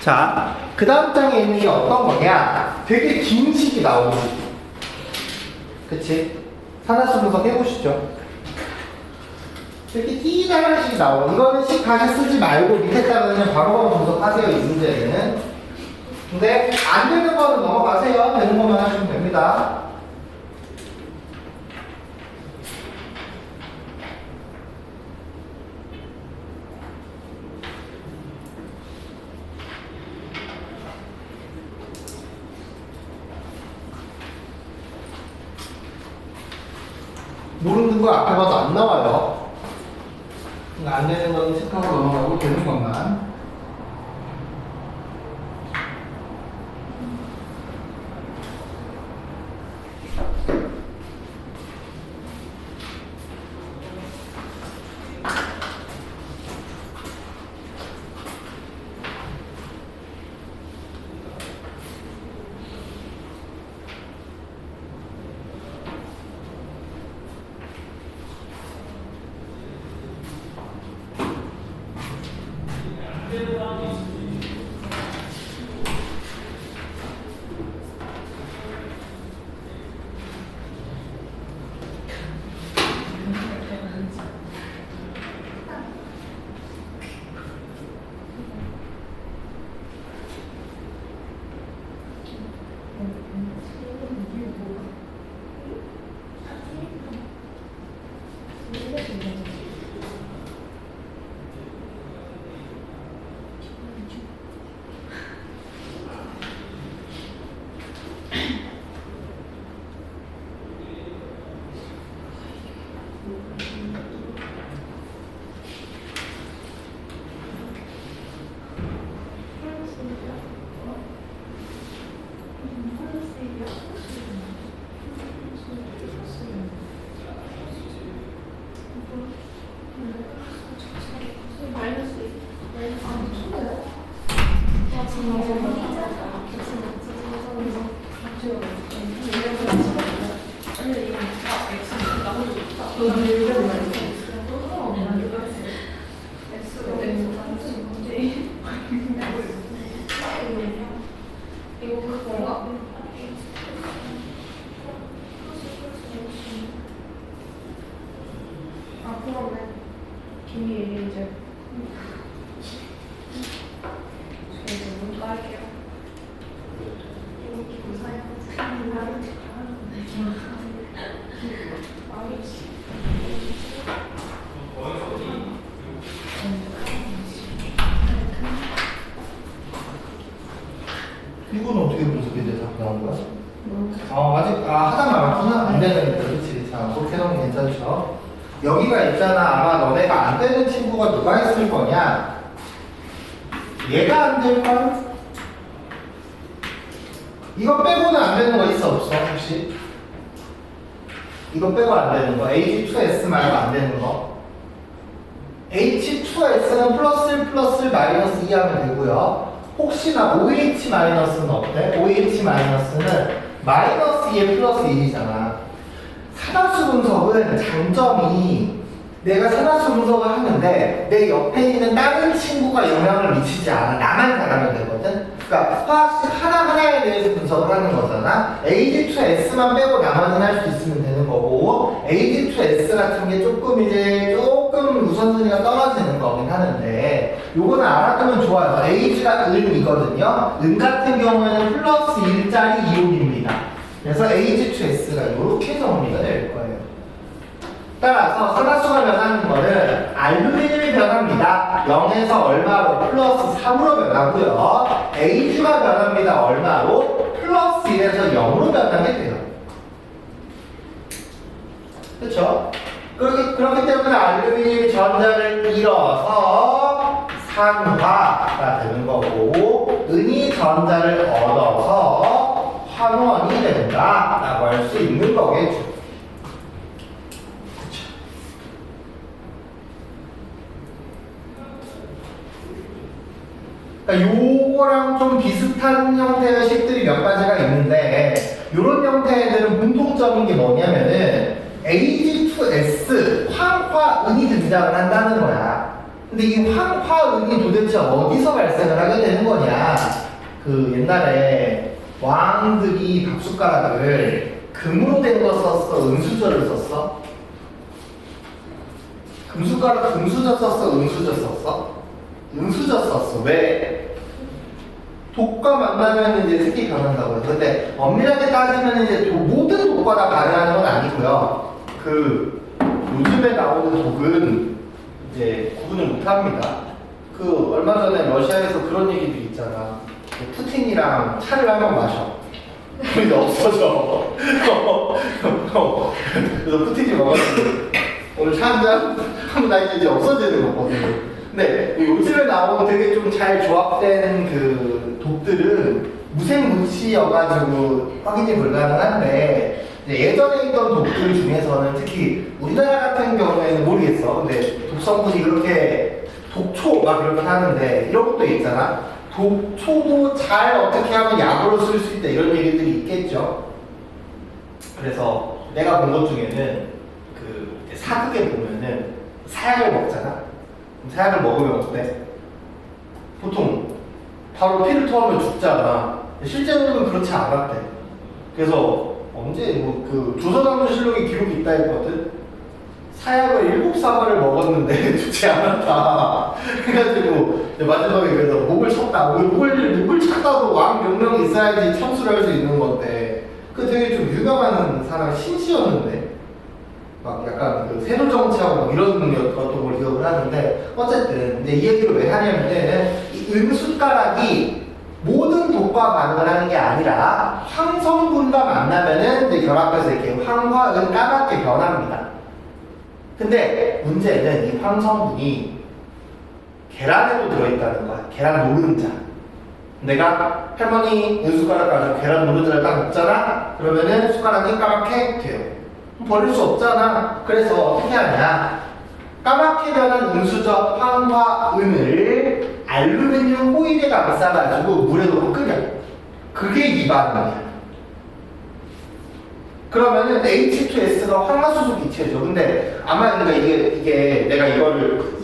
자, 그 다음 장에 있는 게 어떤 거냐? 되게 긴 식이 나오지. 그치? 산화수 분석 해보시죠. 이렇게 띠다란 식이 나와. 이거는 식 다시 쓰지 말고 밑에다가 그냥 바로바로 분석하세요, 이 문제는. 근데 안 되는 거는 넘어가세요. 되는 것만 하시면 됩니다. 모르는 거 앞에 봐도 안 나와요. 안 되는 거는 체크하고 넘어가고 되는 것만. 이건 어떻게 분석이 돼서 나온 거야? 아직 하다 말았구나. 안 되는 그렇지. 자, 그렇게 하면 괜찮죠. 여기가 있잖아. 아마 너네가 안 되는 친구가 누가 있을 거냐? 얘가 안 될걸? 이거 빼고는 안 되는 거 있어 없어 혹시? 이거 빼고 안 되는 거 H2S 말고 안 되는 거 H2S는 플러스 1 플러스 1 마이너스 2 하면 되고요. 혹시나 OH-는 어때? OH-는 마이너스 2에 플러스 1이잖아. 산화수 분석은 장점이 내가 산화수 분석을 하는데 내 옆에 있는 다른 친구가 영향을 미치지 않아. 나만 잘하면 되거든. 그러니까 화학식 하나하나에 대해서 분석을 하는 거잖아. AG2S만 빼고 나머지는 할 수 있으면 되는 거고 AG2S 같은 게 조금 우선순위가 떨어지는 거긴 하는데 요거는 알아두면 좋아요. A가 은이거든요. 은 같은 경우에는 플러스 1짜리 이온입니다. 그래서 AG2S가 이렇게 정리가 될 거예요. 따라서 산화수가 변하는 거는 알루미늄이 변합니다. 0에서 얼마로? 플러스 3으로 변하고요. Ag가 변합니다. 얼마로? 플러스 1에서 0으로 변하게 돼요. 그렇죠? 그렇기 때문에 알루미늄이 전자를 잃어서 산화가 되는 거고 은이 전자를 얻어서 환원이 된다라고 할 수 있는 거겠죠. 그러니까 요거랑 좀 비슷한 형태의 식들이 몇 가지가 있는데 요런 형태들은 공통점인 게 뭐냐면은 AG2S, 황화은이 등장을 한다는 거야. 근데 이 황화음이 도대체 어디서 발생을 하게 되는 거냐? 그 옛날에 왕들이 밥숟가락을 금으로 된 거 썼어? 은수저를 썼어? 금숟가락 금수저 썼어? 은수저 썼어? 은수저 썼어. 왜? 독과 만나면 이제 색이 변한다고요. 근데 엄밀하게 따지면 이제 모든 독과 다 가능한 건 아니고요. 그 요즘에 나오는 독은 이제 구분을 못 합니다. 그 얼마 전에 러시아에서 그런 얘기도 있잖아. 푸틴이랑 차를 한번 마셔. 근데 없어져. 그래서 푸틴이 와가지고 오늘 차 한잔 하면 나 이제 없어지는 거거든. 근데 요즘에 나오는 되게 좀 잘 조합된 그 독들은 무색무취여가지고 확인이 불가능한데 예전에 있던 독들 중에서는 특히 우리나라 같은 경우에는 모르겠어. 근데 독성분이 그렇게 독초 막 이런 거 하는데 이런 것도 있잖아. 독초도 잘 어떻게 하면 약으로 쓸 수 있다 이런 얘기들이 있겠죠. 그래서 내가 본 것 중에는 그 사극에 보면은 사약을 먹잖아. 사약을 먹으면 어때? 보통 바로 피를 토하면 죽잖아. 실제로는 그렇지 않았대. 그래서 언제 뭐 그 조선왕조실록에 기록이 있다 했거든. 사약을 7사발을 먹었는데 죽지 않았다. 그래가지고 마지막에 그래서 목을 쳤다. 목을 쳤다도 왕 명령이 있어야지 참수를 할 수 있는 건데 그 되게 좀 유명한 사람 신씨였는데 막 약간 그 세도 정치하고 막 이런 어떤 걸 기억을 하는데 어쨌든 근데 이 얘기를 왜 하냐면은 이 은숟가락이 모든 독과 반응을 하는 게 아니라 황성분과 만나면은 이제 결합해서 이렇게 황화은 까맣게 변합니다. 근데 문제는 이 황성분이 계란에도 들어있다는 거야. 계란 노른자. 내가 할머니 은숟가락 가지고 계란 노른자를 딱 먹잖아? 그러면은 숟가락이 까맣게 돼요. 버릴 수 없잖아. 그래서 어떻게 하냐? 까맣게 변한 은수저 황화은을 알루미늄 호일에 감싸가지고 물에 넣고 끓여. 그게 이 반응이야. 그러면은 H2S가 황화수소 기체죠. 근데 아마 그러니까 이게 내가 이거를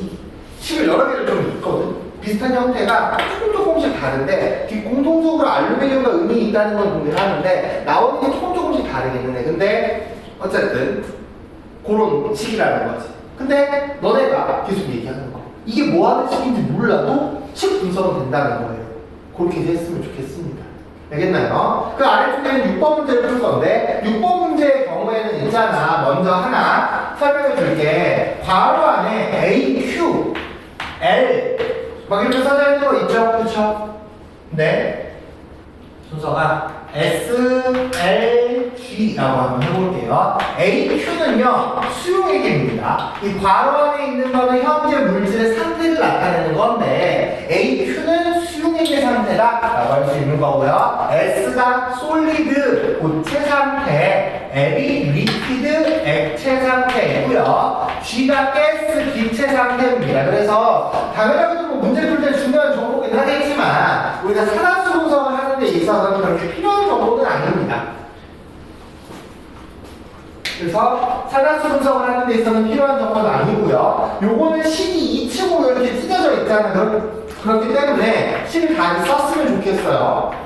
식을 여러 개를 좀 있거든. 비슷한 형태가 조금씩 다른데 공통적으로 알루미늄과 은이 있다는 건 동일하는데 나오는 게 조금씩 다르겠네. 근데 어쨌든 그런 식이라는 거지. 근데 너네가 계속 얘기하는 거 이게 뭐 하는 식인지 몰라도 식 분석은 된다는 거예요. 그렇게 했으면 좋겠습니다. 알겠나요? 그 아래쪽에는 6번 문제를 풀 건데 6번 문제의 경우에는 있잖아. 먼저 하나 설명해 줄게. 괄호 안에 A, Q, L 막 이렇게 써져 있는 거 있죠? 그쵸? 네. 순서가 S, L, G라고 한번 해볼게요. A, Q는요, 수용액입니다. 이 괄호 안에 있는 거는 현재 물질의 상태를 나타내는 건데, A, Q는 수용액의 상태다라고 할 수 있는 거고요. S가 솔리드, 고체 상태, L이 리퀴드, 액체 상태이고요. G가 가스, 기체 상태입니다. 그래서 당연하게도 뭐 문제 풀 때 중요한 정보긴 하겠지만, 우리가 산화수 분석을 하는 데 있어서는 그렇게 필요한 정보는 아닙니다. 그래서 산화수 분석을 하는 데 있어서는 필요한 정보는 아니고요. 요거는 식이 2층으로 이렇게 찢어져 있잖아요. 그렇기 때문에 식을 다 썼으면 좋겠어요.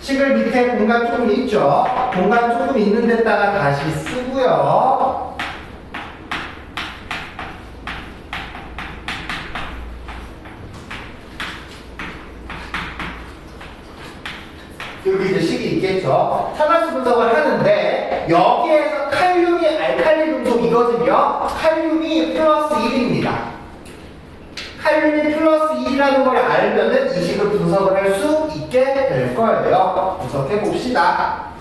식을 밑에 공간 조금 있죠. 공간 조금 있는 데다가 다시 쓰고요. 여기 이제 식이 있겠죠. 산화수 분석을 하는데 여기에서 칼륨이 알칼리 금속 이거든요. 칼륨이 플러스 1입니다. 칼륨이 플러스 2라는 걸 알면은 이 식을 분석을 할 수 있게 될 거예요. 분석해 봅시다.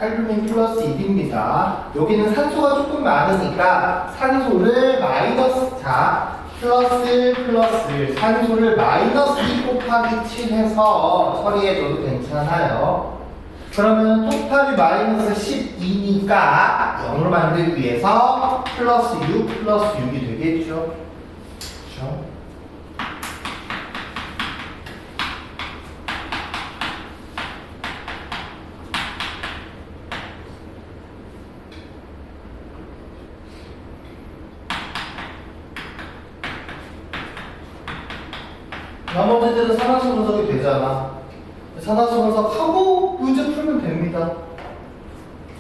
칼륨이 플러스 1입니다. 여기는 산소가 조금 많으니까 산소를 마이너스, 자, 플러스 산소를 마이너스 2 곱하기 7 해서 처리해줘도 괜찮아요. 그러면 토탈이 마이너스 12니까 0으로 만들기 위해서 플러스 6이 되겠죠. 그렇죠? 나머지들은 산화수 분석이 되잖아. 산화수 분석하고 문제 풀면 됩니다.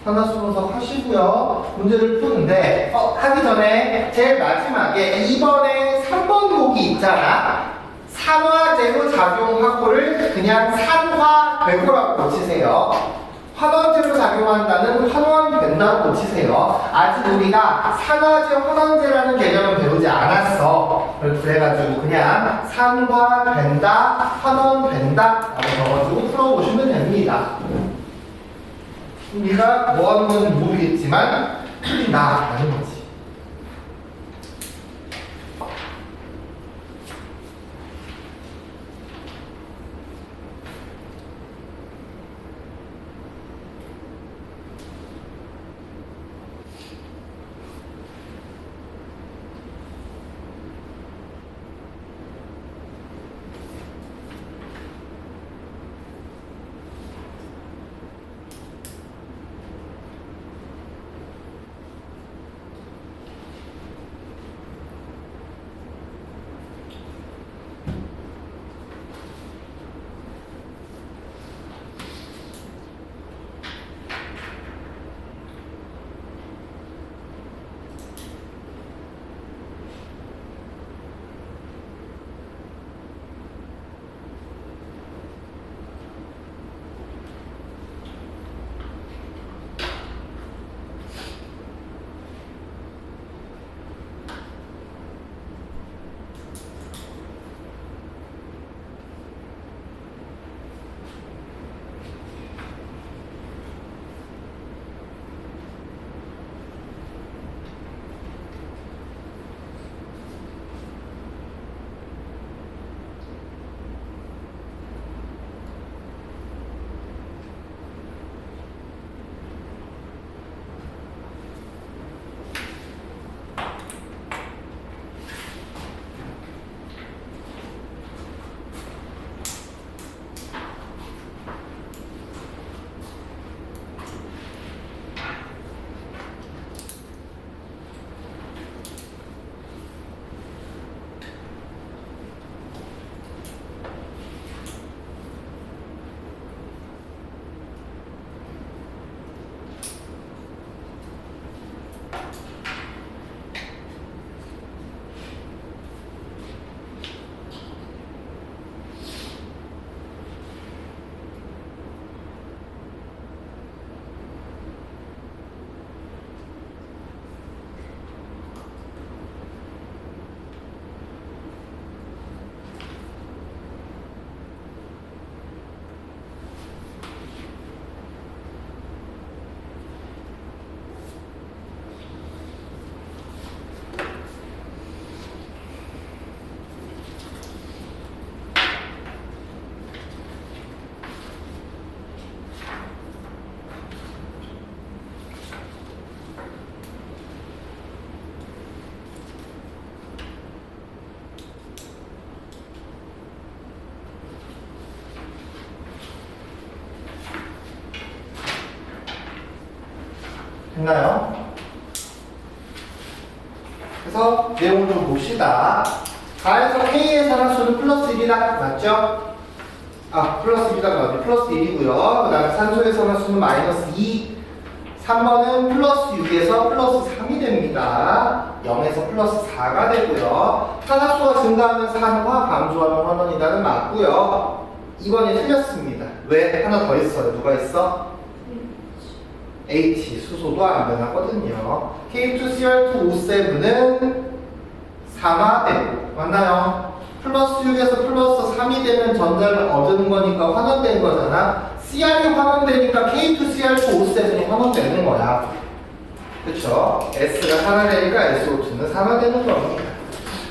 산화수 분석 하시고요. 문제를 푸는데 하기 전에 제일 마지막에 이번에 3번 보기 있잖아. 산화제로 작용하고를 그냥 산화되고라고 고치세요. 환원제로 작용한다는 환원된다고 고치세요. 아직 우리가 산화제, 환원제라는 개념을 배우지 않았어. 그래가지고 그냥 산화된다, 환원된다 라고 적어주고 풀어보시면 됩니다. 우리가 뭐 하는 건지 모르겠지만 풀린다 라는 거지. 됐나요? 그래서 내용을 좀 봅시다. 가에서 K의 산화수는 플러스 1이다. 맞죠? 플러스 1이다. 맞죠? 플러스 1이고요. 그 다음에 산소의 산화수는 마이너스 2. 3번은 플러스 6에서 플러스 3이 됩니다. 0에서 플러스 4가 되고요. 산화수가 증가하면 산화, 감소하면 환원이다는 맞고요. 2번이 틀렸습니다. 왜? 하나 더 있어요. 누가 있어? H, 수소도 안 변하거든요. K2CR2O7은 산화되고, 맞나요? 플러스 6에서 플러스 3이 되면 전자를 얻는 거니까 환원된 거잖아. CR이 환원되니까 K2CR2 오스tet은 환원되는 거야. 그쵸? S가 산화되니까 SO2는 산화되는 겁니다.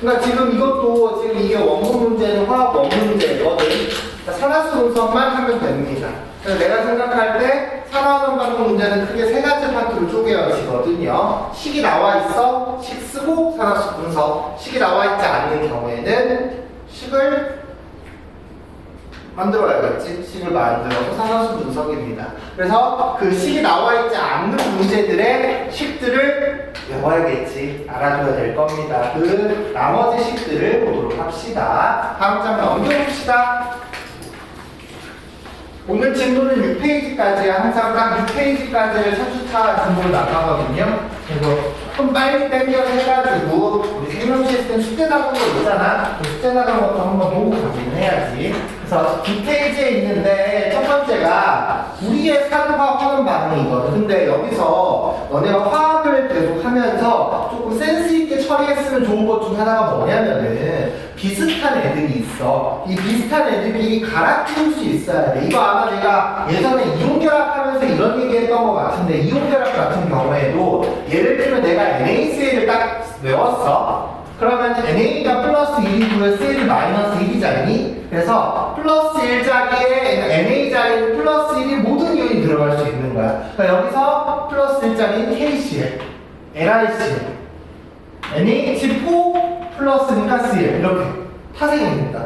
그러니까 지금 이것도 지금 이게 원본 문제는 화학 원본 문제거든. 그러니까 산화수 분석만 하면 됩니다. 그래서 내가 생각할 때 산화원 반응 문제는 크게 세 가지 파트로 쪼개어지거든요. 식이 나와 있어, 식 쓰고 산화수 분석. 식이 나와 있지 않는 경우에는 식을 만들어야겠지. 식을 만들어서 산화수 분석입니다. 그래서 그 식이 나와 있지 않는 문제들의 식들을 외워야겠지. 알아둬야 될 겁니다. 그 나머지 식들을 보도록 합시다. 다음 장 넘겨봅시다. 오늘 진도는 6페이지까지야. 항상 딱 6페이지까지를 3주차 진도로 나가거든요. 그래서 좀 빨리 땡겨서 해가지고 우리 생명 시스템 숙제 나간 거 있잖아. 그 숙제 나간 것도 한번 보고 가긴 해야지. 그래서 2페이지에 있는데 첫 번째가 우리의 산화학 환원 반응이거든. 근데 여기서 너네가 화학을 계속 하면서 조금 센스 있게 처리했으면 좋은 것 중 하나가 뭐냐면은 비슷한 애들이 있어. 이 비슷한 애들끼리 갈아끼울 수 있어야 돼. 이거 아마 내가 예전에 이온결합하면서 이런 얘기 했던 것 같은데, 이온결합 같은 경우에도 예를 들면 내가 NaCl을 딱 외웠어. 그러면 NA가 플러스 1이고요, Cl이 마이너스 1이잖니? 그래서 플러스 1 자리에 NA 자리에 플러스 1이 모든 이온이 들어갈 수 있는 거야. 그러니까 여기서 플러스 1 자리는 KCl, LiCl, NH4 플러스니까 Cl 이렇게 타생입니다.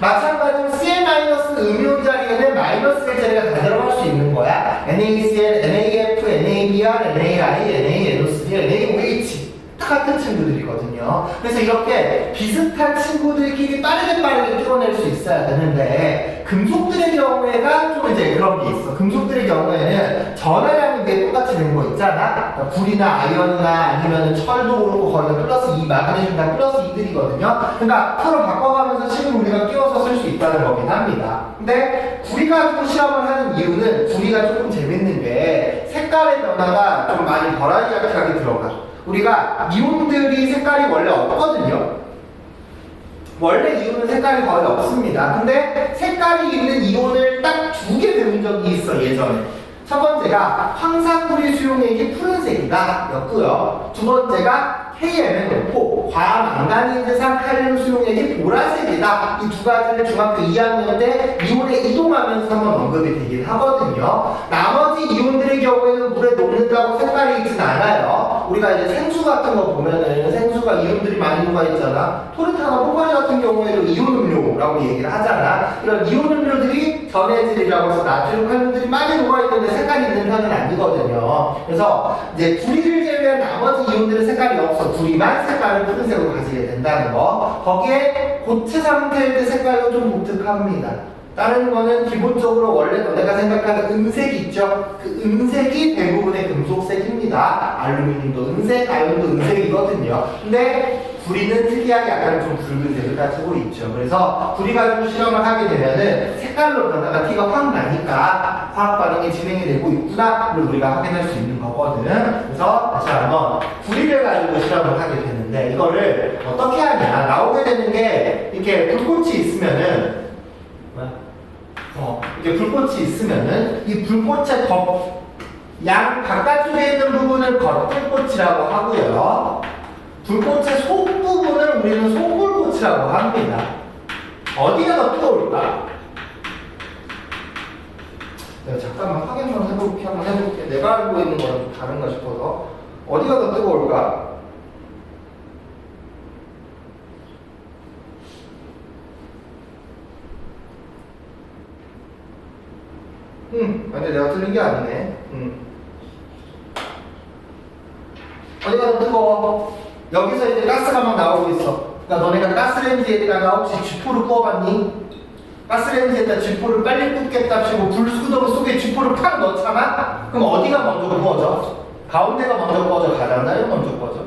마찬가지로 Cl 마이너스 음이온 자리에는 마이너스 1 자리가 다 들어갈 수 있는 거야. NaCl, NaF, NaBr, NaI, NaNO3, NaOH 같은 친구들이거든요. 그래서 이렇게 비슷한 친구들끼리 빠르게 뚫어낼 수 있어야 되는데, 금속들의 경우에가 좀 이제 그런 게 있어. 금속들의 경우에는 전하량이 이게 똑같이 된 거 있잖아. 그러니까 불이나 아연이나 아니면 철도 그렇고 거기가 플러스 2, 마그네슘 다 플러스 2들이거든요. 그러니까 서로 바꿔가면서 식을 우리가 끼워서 쓸 수 있다는 거긴 합니다. 근데 구리 가지고 실험을 하는 이유는 구리가 조금 재밌는 게 색깔의 변화가 좀 많이 버라이어티하게 들어가. 우리가 이온들이 색깔이 원래 없거든요. 원래 이온은 색깔이 거의 없습니다. 근데 색깔이 있는 이온을 딱 2개 배운 적이 있어, 예전에. 첫 번째가 황산구리 수용액이 푸른색이다 였고요. 두 번째가 KMNO4 과망간인지산 칼륨 수용액이 보라색이다. 이 두 가지를 중학교 2학년 때 이온에 이동하면서 한번 언급이 되긴 하거든요. 나머지 이온들의 경우에는 물에 녹는다고 색깔이 있진 않아요. 우리가 이제 생수 같은 거 보면은 생수가 이온들이 많이 녹아있잖아. 토르타나 포카리 같은 경우에도 이온 음료라고 얘기를 하잖아. 이런 이온 음료들이 전해질이라고 해서 나트륨 칼륨들이 많이 녹아있는데 색깔이 있는 편은 아니거든요. 그래서 이제 구리를 제외한 나머지 이온들은 색깔이 없어. 구리만 색깔을 푸른색으로 가지게 된다는 거. 거기에 고체 상태일 때 색깔도 좀 독특합니다. 다른 거는 기본적으로 원래 너네가 생각하는 은색이 있죠? 그 은색이 대부분의 금속색입니다. 알루미늄도 은색, 아연도 은색이거든요. 근데 구리는 특이하게 약간 좀 붉은색을 가지고 있죠. 그래서 구리 가지고 실험을 하게 되면은 색깔로 변화가 티가 확 나니까 화학 반응이 진행이 되고 있구나를 우리가 확인할 수 있는 거거든. 그래서 다시 한번 구리를 가지고 실험을 하게 되는데, 이거를 어떻게 하냐? 나오게 되는 게 이렇게 불꽃이 있으면은 이게 불꽃이 있으면은 이 불꽃의 양 바깥쪽에 있는 부분을 겉불꽃이라고 하고요. 불꽃의 속 부분을 우리는 속불꽃이라고 합니다. 어디가 더 뜨거울까? 내가 잠깐만 확인만 해볼게. 내가 알고 있는 거랑 좀 다른가 싶어서. 어디가 더 뜨거울까? 근데 내가 틀린 게 아니네. 어디가 더 뜨거워? 여기서 이제 가스가 막 나오고 있어. 그러니까 너네가 가스레인지에다가 혹시 쥐포를 구워봤니? 가스레인지에다 쥐포를 빨리 굽겠다 치고 불수동 속에 쥐포를 팍 넣잖아? 그럼 어디가 먼저 구워져? 가운데가 먼저 구워져? 가장자리 먼저 구워져?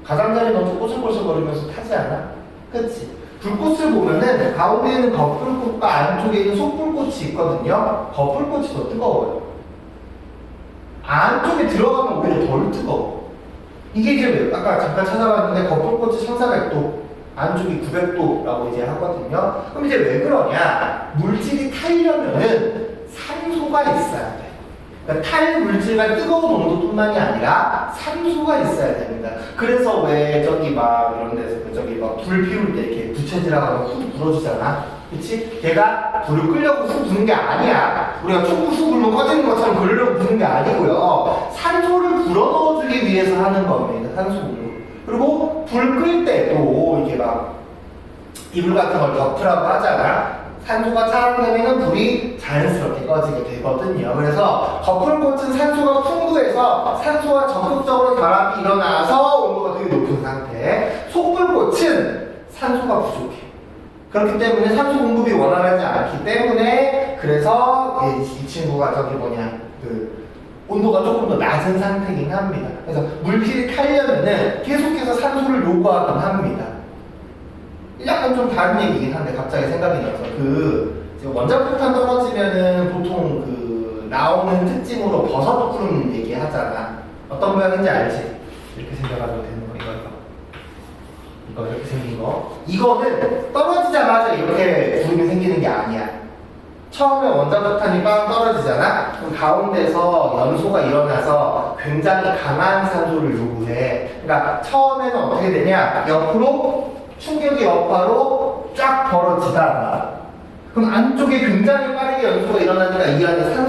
가장자리 먼저 꼬슬꼬슬거리면서 타지 않아? 그치? 불꽃을 보면은 가운데 있는 겉불꽃과 안쪽에 있는 속불꽃이 있거든요. 겉불꽃이 더 뜨거워요. 안쪽에 들어가면 오히려 덜 뜨거워. 이게 이제 아까 잠깐 찾아봤는데 겉불꽃이 1400도, 안쪽이 900도라고 이제 하거든요. 그럼 이제 왜 그러냐? 물질이 타려면은 산소가 있어야 돼. 그러니까 탈 물질과 뜨거운 온도뿐만이 아니라 산소가 있어야 됩니다. 그래서 왜 저기 막 이런 데서 저기 막 불 피울 때 이렇게 부채질하고 하면 훅 불어주잖아. 그치? 걔가 불을 끄려고 훅 부는 게 아니야. 우리가 축구 훅 불면 꺼지는 것처럼 그러려고 부는 게 아니고요. 산소를 불어넣어주기 위해서 하는 겁니다. 산소 공급. 그리고 불 끌 때도 이게 막 이불 같은 걸 덮으라고 하잖아. 산소가 차단되면 불이 자연스럽게 꺼지게 되거든요. 그래서 거풀꽃은 산소가 풍부해서 산소와 적극적으로 결합이 일어나서 온도가 되게 높은 상태. 속불꽃은 산소가 부족해. 그렇기 때문에 산소 공급이 원활하지 않기 때문에 그래서 이 친구가 저기 그 온도가 조금 더 낮은 상태긴 합니다. 그래서 물질이 타려면은 계속해서 산소를 요구하긴 합니다. 약간 좀 다른 얘기긴 한데 갑자기 생각이 나서 원자폭탄 떨어지면은 보통 나오는 특징으로 버섯 구름 얘기 하잖아. 어떤 모양인지 알지? 이렇게 생겨가지고 되는 거 이거 이렇게 생긴 거. 이거는 떨어지자마자 이렇게 구름이 생기는 게 아니야. 처음에 원자폭탄이 빵 떨어지잖아? 그럼 가운데서 연소가 일어나서 굉장히 강한 산소를 요구해. 그러니까 처음에는 어떻게 되냐? 옆으로 충격의 여파로 쫙 벌어지다가 그럼 안쪽에 굉장히 빠르게 연소가 일어나니까 이 안에 산소